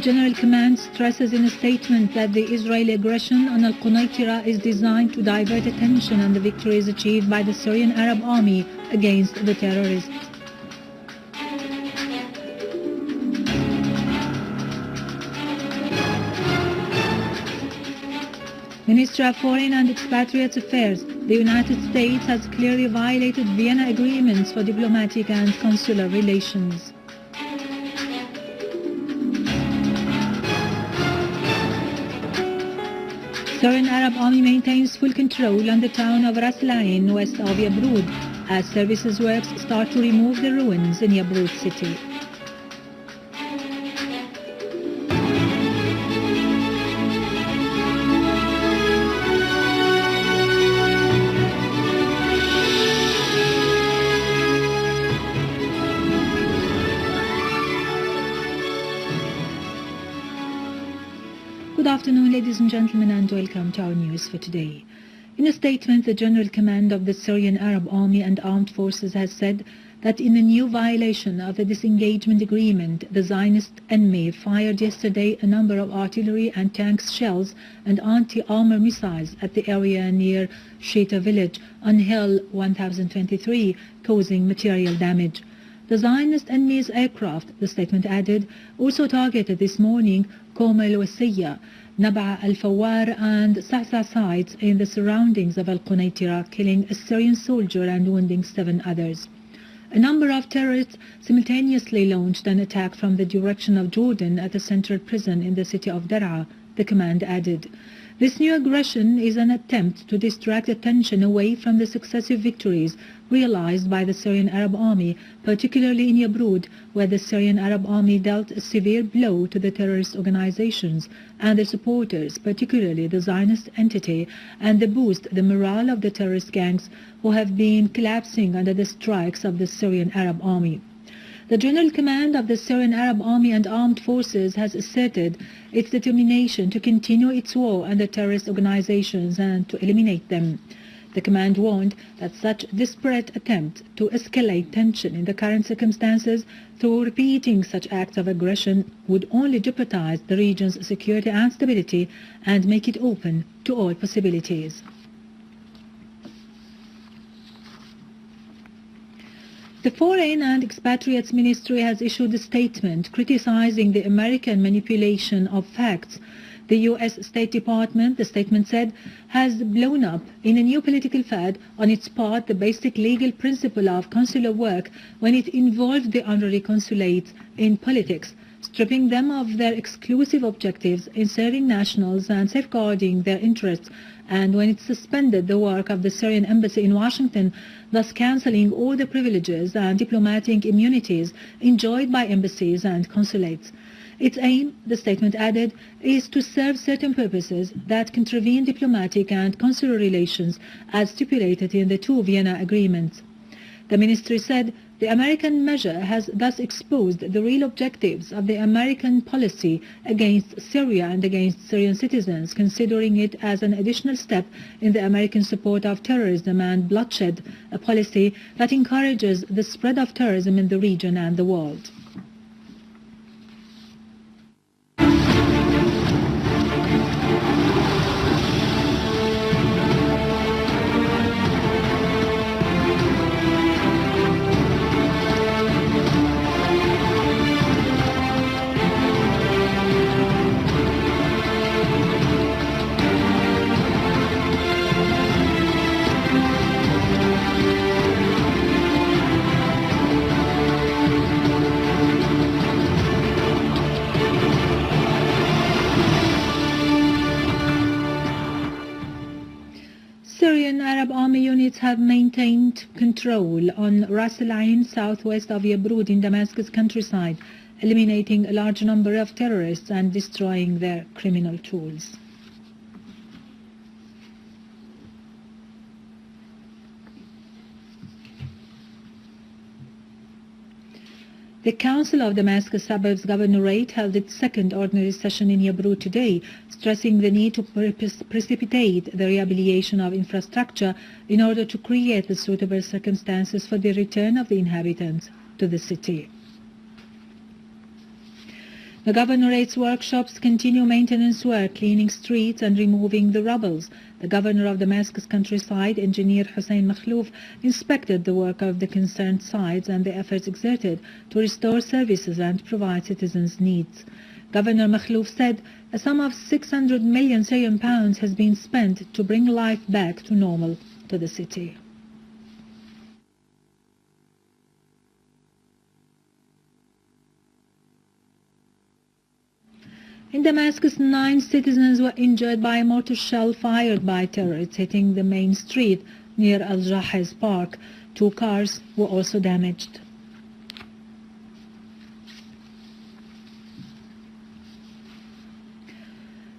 General Command stresses in a statement that the Israeli aggression on al-Quneitra is designed to divert attention on the victories achieved by the Syrian Arab Army against the terrorists. Ministry of Foreign and Expatriates Affairs, the United States has clearly violated Vienna agreements for diplomatic and consular relations. Syrian Arab Army maintains full control on the town of al-Ein west of Yabrud as services works start to remove the ruins in Yabrud city. Good afternoon, ladies and gentlemen, and welcome to our news for today. In a statement, the General Command of the Syrian Arab Army and Armed Forces has said that in a new violation of the disengagement agreement, the Zionist enemy fired yesterday a number of artillery and tanks shells and anti-armor missiles at the area near Shita village on Hill 1023, causing material damage. The Zionist enemy's aircraft, the statement added, also targeted this morning Qom al-Wasiya, Naba al-Fawar and Sa'sa sites in the surroundings of al-Quneitra, killing a Syrian soldier and wounding 7 others. A number of terrorists simultaneously launched an attack from the direction of Jordan at a central prison in the city of Dar'a, the command added. This new aggression is an attempt to distract attention away from the successive victories realized by the Syrian Arab Army, particularly in Yabrud, where the Syrian Arab Army dealt a severe blow to the terrorist organizations and their supporters, particularly the Zionist entity, and to boost the morale of the terrorist gangs who have been collapsing under the strikes of the Syrian Arab Army. The General Command of the Syrian Arab Army and Armed Forces has asserted its determination to continue its war on the terrorist organizations and to eliminate them. The command warned that such desperate attempt to escalate tension in the current circumstances through repeating such acts of aggression would only jeopardize the region's security and stability and make it open to all possibilities. The Foreign and Expatriates Ministry has issued a statement criticizing the American manipulation of facts. The U.S. State Department, the statement said, has blown up in a new political fad on its part the basic legal principle of consular work when it involved the honorary consulates in politics, stripping them of their exclusive objectives in serving nationals and safeguarding their interests, and when it suspended the work of the Syrian embassy in Washington, thus cancelling all the privileges and diplomatic immunities enjoyed by embassies and consulates. Its aim, the statement added, is to serve certain purposes that contravene diplomatic and consular relations as stipulated in the 2 Vienna agreements. The ministry said the American measure has thus exposed the real objectives of the American policy against Syria and against Syrian citizens, considering it as an additional step in the American support of terrorism and bloodshed, a policy that encourages the spread of terrorism in the region and the world. Syrian Arab Army units have maintained control on al-Ein southwest of Yabrud in Damascus Countryside, eliminating a large number of terrorists and destroying their criminal tools. The Council of Damascus Suburbs Governorate held its second ordinary session in Yabrud today, stressing the need to precipitate the rehabilitation of infrastructure in order to create the suitable circumstances for the return of the inhabitants to the city. The governorate's workshops continue maintenance work, cleaning streets and removing the rubble. The governor of Damascus Countryside, Engineer Hussein Makhlouf, inspected the work of the concerned sites and the efforts exerted to restore services and provide citizens' needs. Governor Makhlouf said a sum of 600 million Syrian pounds has been spent to bring life back to normal to the city. In Damascus, 9 citizens were injured by a mortar shell fired by terrorists hitting the main street near Al-Jahiz Park. 2 cars were also damaged.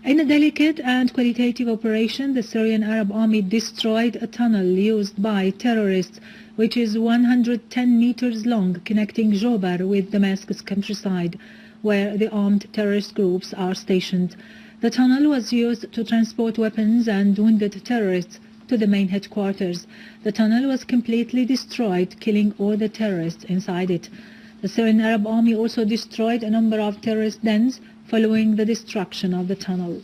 In a delicate and qualitative operation, the Syrian Arab Army destroyed a tunnel used by terrorists, which is 110 meters long, connecting Jobar with Damascus Countryside, where the armed terrorist groups are stationed. The tunnel was used to transport weapons and wounded terrorists to the main headquarters. The tunnel was completely destroyed, killing all the terrorists inside it. The Syrian Arab Army also destroyed a number of terrorist dens following the destruction of the tunnel.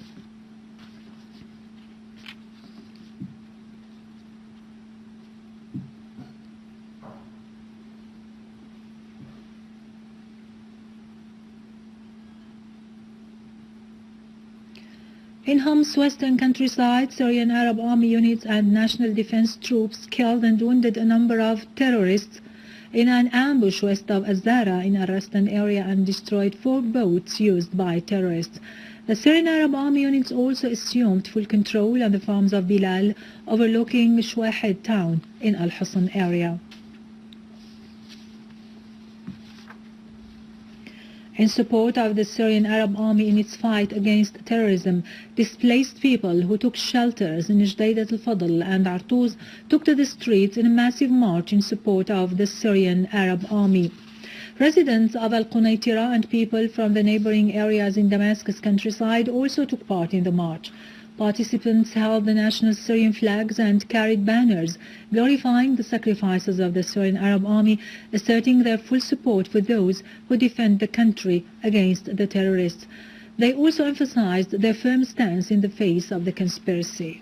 In Homs's western countryside, Syrian Arab Army units and national defense troops killed and wounded a number of terrorists in an ambush west of Azara in a Rastan area and destroyed 4 boats used by terrorists. The Syrian Arab Army units also assumed full control of the farms of Bilal, overlooking Shwahid town in Al-Husn area. In support of the Syrian Arab Army in its fight against terrorism, displaced people who took shelters in Judaydat al-Fadl and Artuz took to the streets in a massive march in support of the Syrian Arab Army. Residents of Al-Qunaitira and people from the neighboring areas in Damascus Countryside also took part in the march. Participants held the national Syrian flags and carried banners glorifying the sacrifices of the Syrian Arab Army, asserting their full support for those who defend the country against the terrorists. They also emphasized their firm stance in the face of the conspiracy.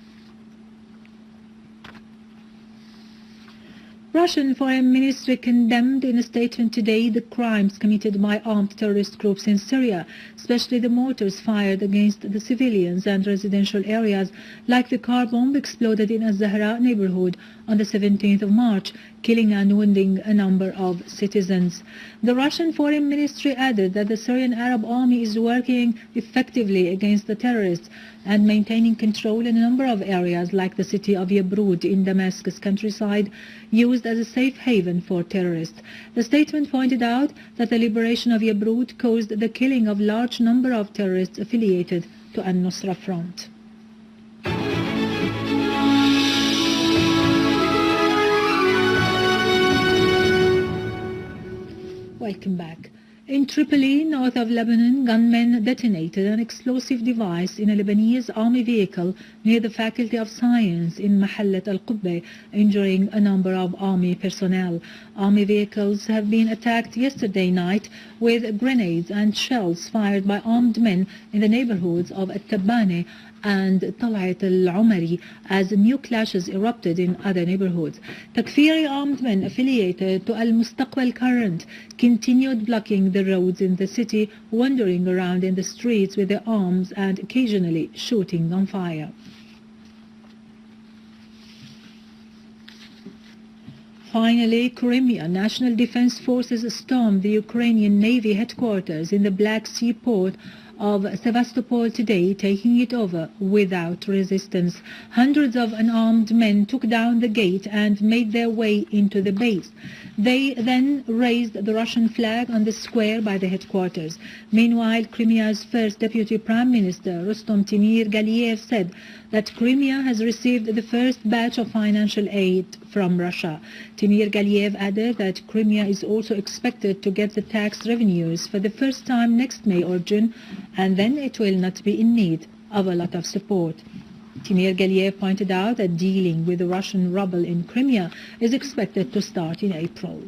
Russian Foreign Ministry condemned in a statement today the crimes committed by armed terrorist groups in Syria, especially the mortars fired against the civilians and residential areas, like the car bomb exploded in Al-Zahra neighborhood on the 17th of March, killing and wounding a number of citizens. The Russian Foreign Ministry added that the Syrian Arab Army is working effectively against the terrorists and maintaining control in a number of areas like the city of Yabrud in Damascus Countryside, used as a safe haven for terrorists. The statement pointed out that the liberation of Yabrud caused the killing of a large number of terrorists affiliated to al-Nusra Front. Welcome back. In Tripoli, north of Lebanon, gunmen detonated an explosive device in a Lebanese army vehicle near the Faculty of Science in Mahallat al-Qubba, injuring a number of army personnel. Army vehicles have been attacked yesterday night with grenades and shells fired by armed men in the neighborhoods of At-Tabbane and Talat al-Umari as new clashes erupted in other neighborhoods. Takfiri armed men affiliated to Al-Mustaqbal Current continued blocking the roads in the city, wandering around in the streets with their arms and occasionally shooting on fire. Finally, Crimea. National Defense Forces stormed the Ukrainian Navy headquarters in the Black Sea port of Sevastopol today, taking it over without resistance. Hundreds of unarmed men took down the gate and made their way into the base. They then raised the Russian flag on the square by the headquarters. Meanwhile, Crimea's first Deputy Prime Minister, Rustom Timir-Galiev, said that Crimea has received the first batch of financial aid from Russia. Timir-Galiev added that Crimea is also expected to get the tax revenues for the first time next May or June, and then it will not be in need of a lot of support. Timir-Galiev pointed out that dealing with the Russian ruble in Crimea is expected to start in April.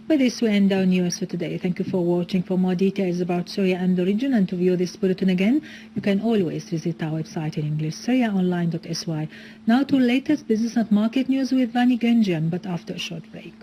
With this, we end our news for today. Thank you for watching. For more details about Syria and the region and to view this bulletin again, you can always visit our website in English, syriaonline.sy. Now to latest business and market news with Vani Genjian, but after a short break.